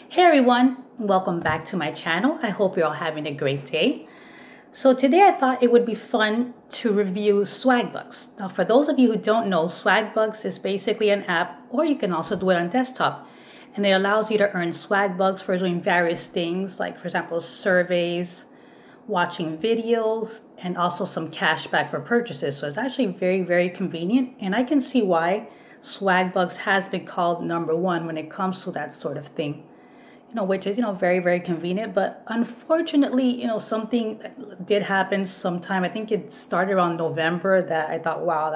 Hey everyone, welcome back to my channel. I hope you're all having a great day. So today I thought it would be fun to review Swagbucks. Now for those of you who don't know, Swagbucks is basically an app, or you can also do it on desktop. And it allows you to earn Swagbucks for doing various things, like for example, surveys, watching videos, and also some cash back for purchases. So it's actually very convenient, and I can see why Swagbucks has been called #1 when it comes to that sort of thing. Which is, very convenient. But unfortunately, something did happen sometime. I think it started around November that I thought, wow,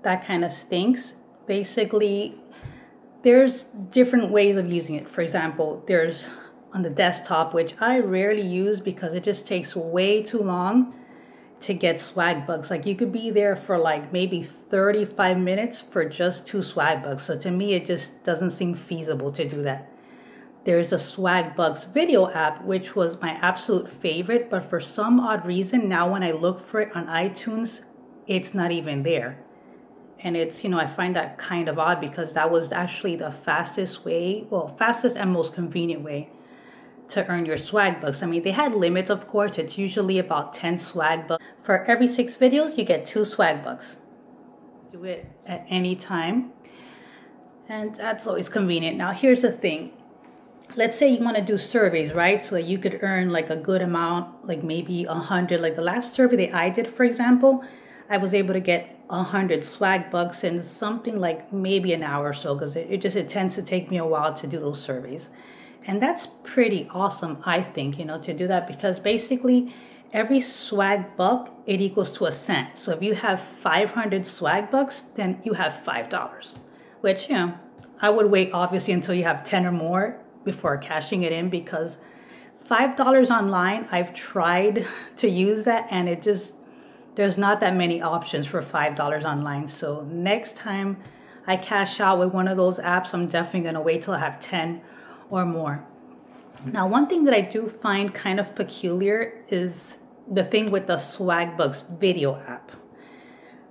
that kind of stinks. Basically, there's different ways of using it. For example, there's on the desktop, which I rarely use because it just takes way too long to get Swagbucks. Like you could be there for like maybe 35 minutes for just 2 Swagbucks. So to me, it just doesn't seem feasible to do that. There's a Swagbucks video app, which was my absolute favorite, but for some odd reason, now when I look for it on iTunes, it's not even there. And it's, I find that kind of odd because that was actually the fastest way, fastest and most convenient way to earn your Swagbucks. I mean, they had limits, of course. It's usually about 10 Swagbucks. For every 6 videos, you get 2 Swagbucks. Do it at any time. And that's always convenient. Now, here's the thing. Let's say you want to do surveys, right? So that you could earn like a good amount, like maybe 100. Like the last survey that I did, for example, I was able to get 100 Swagbucks in something like maybe an hour or so, because it tends to take me a while to do those surveys. And that's pretty awesome, I think, to do that, because basically every Swagbuck, it equals to a cent. So if you have 500 Swagbucks, then you have $5, which, I would wait obviously until you have 10 or more before cashing it in, because $5 online, I've tried to use that and there's not that many options for $5 online. So next time I cash out with one of those apps, I'm definitely going to wait till I have 10 or more. Now, one thing that I do find kind of peculiar is the thing with the Swagbucks video app,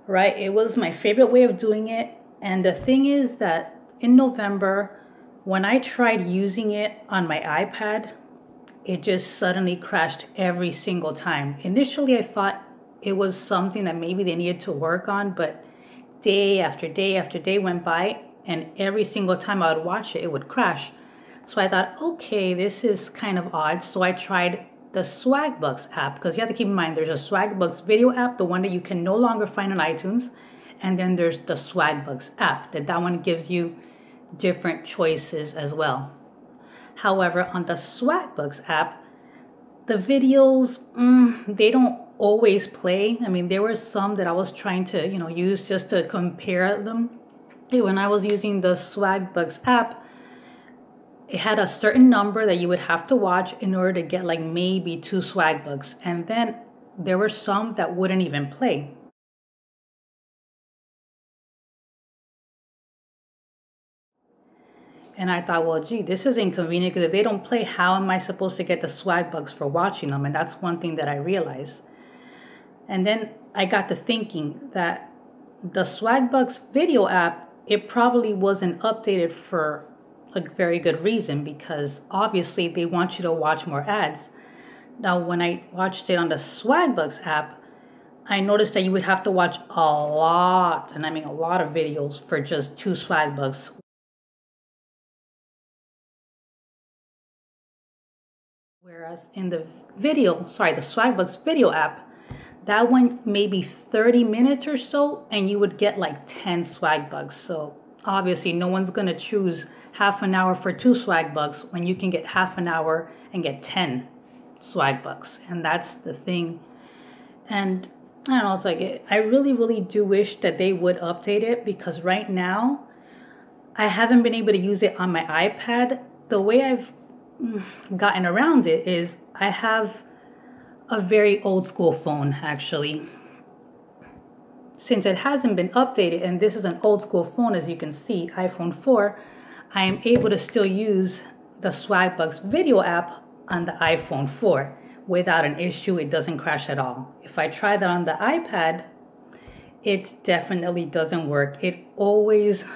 right? It was my favorite way of doing it. And the thing is that in November, when I tried using it on my iPad, it just suddenly crashed every single time. Initially, I thought it was something that maybe they needed to work on, but day after day after day went by, and every single time I would watch it, it would crash. So I thought, okay, this is kind of odd. So I tried the Swagbucks app, because you have to keep in mind, there's a Swagbucks video app, the one that you can no longer find on iTunes, and then there's the Swagbucks app, that one gives you different choices as well. However, on the Swagbucks app, the videos, they don't always play. I mean, there were some that I was trying to, use just to compare them. When I was using the Swagbucks app, it had a certain number that you would have to watch in order to get like maybe 2 Swagbucks. And then there were some that wouldn't even play. And I thought, well, gee, this is inconvenient, because if they don't play, how am I supposed to get the Swagbucks for watching them? And that's one thing that I realized. And then I got to thinking that the Swagbucks video app, it probably wasn't updated for a very good reason, because obviously they want you to watch more ads. Now, when I watched it on the Swagbucks app, I noticed that you would have to watch a lot, and I mean a lot of videos for just 2 Swagbucks. Whereas in the Swagbucks video app, that one maybe 30 minutes or so, and you would get like 10 Swagbucks. So obviously no one's gonna choose half an hour for 2 Swagbucks when you can get half an hour and get 10 Swagbucks. And that's the thing. And I don't know, it's like, I really do wish that they would update it, because right now I haven't been able to use it on my iPad. The way I've gotten around it is I have a very old school phone, actually. Since it hasn't been updated, and this is an old school phone, as you can see, iPhone 4, I am able to still use the Swagbucks video app on the iPhone 4 without an issue. It doesn't crash at all. If I try that on the iPad, it definitely doesn't work. It always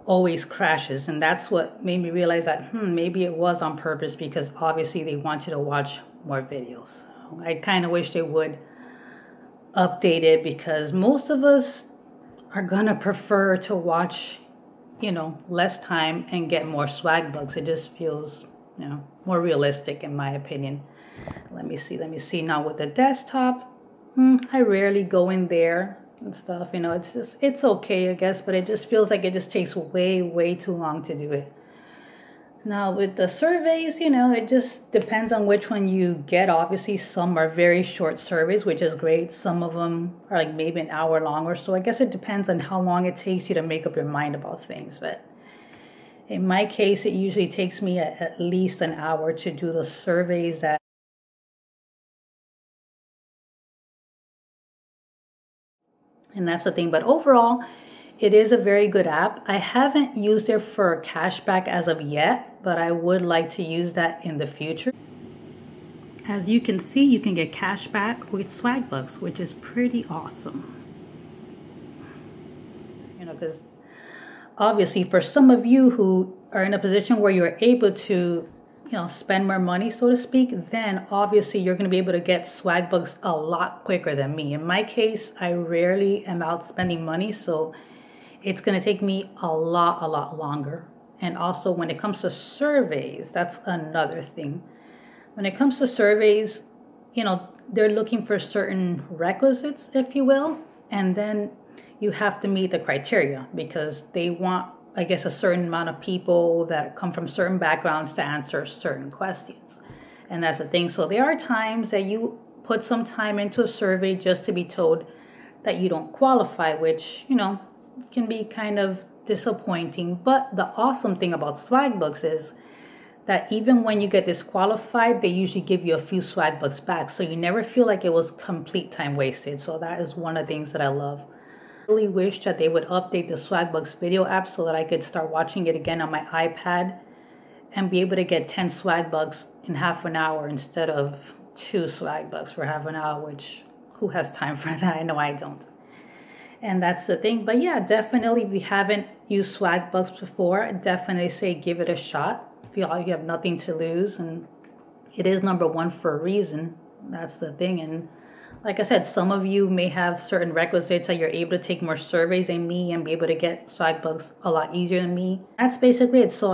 always crashes. And that's what made me realize that maybe it was on purpose, because obviously they want you to watch more videos. So I kind of wish they would update it, because most of us are gonna prefer to watch, you know, less time and get more swag bucks. It just feels, you know, more realistic in my opinion. Let me see now with the desktop. I rarely go in there and stuff, you know. It's okay, I guess, but it just feels like it just takes way too long to do it. Now with the surveys, you know, it just depends on which one you get. Obviously some are very short surveys, which is great. Some of them are like maybe an hour long or so. I guess it depends on how long it takes you to make up your mind about things. But in my case, it usually takes me at least an hour to do the surveys. And that's the thing. But overall, it is a very good app. I haven't used it for cashback as of yet, but I would like to use that in the future. As you can see, you can get cashback with Swagbucks, which is pretty awesome. You know, because obviously for some of you who are in a position where you're able to, you know, spend more money, so to speak, then obviously you're going to be able to get Swagbucks a lot quicker than me. In my case, I rarely am out spending money, so it's going to take me a lot longer. And also when it comes to surveys, that's another thing. When it comes to surveys, you know, they're looking for certain requisites, if you will, and then you have to meet the criteria, because they want, I guess, a certain amount of people that come from certain backgrounds to answer certain questions. And that's the thing. So there are times that you put some time into a survey just to be told that you don't qualify, which, you know, can be kind of disappointing. But the awesome thing about Swagbucks is that even when you get disqualified, they usually give you a few Swagbucks back, so you never feel like it was complete time wasted. So that is one of the things that I love. I really wish that they would update the Swagbucks video app so that I could start watching it again on my iPad and be able to get 10 Swagbucks in half an hour instead of 2 Swagbucks for half an hour, which who has time for that? I know I don't. And that's the thing. But yeah, definitely, if you haven't used Swagbucks before, I definitely say give it a shot. If you have nothing to lose, and it is #1 for a reason. That's the thing. And like I said, some of you may have certain requisites that you're able to take more surveys than me and be able to get Swagbucks a lot easier than me. That's basically it. So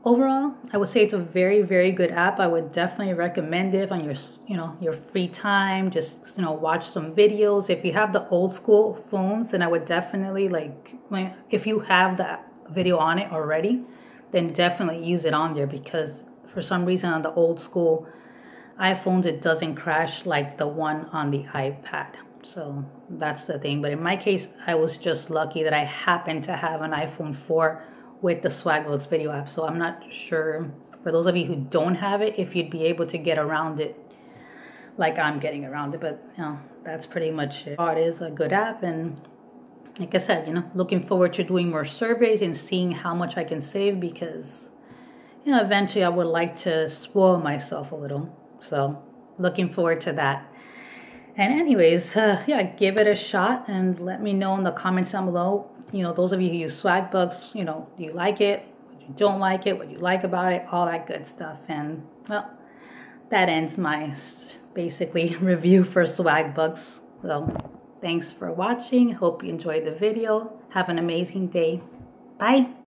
overall, I would say it's a very good app. I would definitely recommend it on your, you know, your free time. Just, you know, watch some videos. If you have the old school phones, then I would definitely, like, if you have that video on it already, then definitely use it on there, because for some reason on the old school iPhones, it doesn't crash like the one on the iPad. So that's the thing. But in my case, I was just lucky that I happened to have an iPhone 4 with the Swagbucks video app. So I'm not sure, for those of you who don't have it, if you'd be able to get around it like I'm getting around it. But, you know, that's pretty much it. It is a good app, and like I said, you know, looking forward to doing more surveys and seeing how much I can save, because, you know, eventually I would like to spoil myself a little. So looking forward to that. And anyways, yeah, give it a shot and let me know in the comments down below. You know, those of you who use Swagbucks, you know, do you like it? What you don't like it? What you like about it? All that good stuff. And, well, that ends my basically review for Swagbucks. So thanks for watching. Hope you enjoyed the video. Have an amazing day. Bye.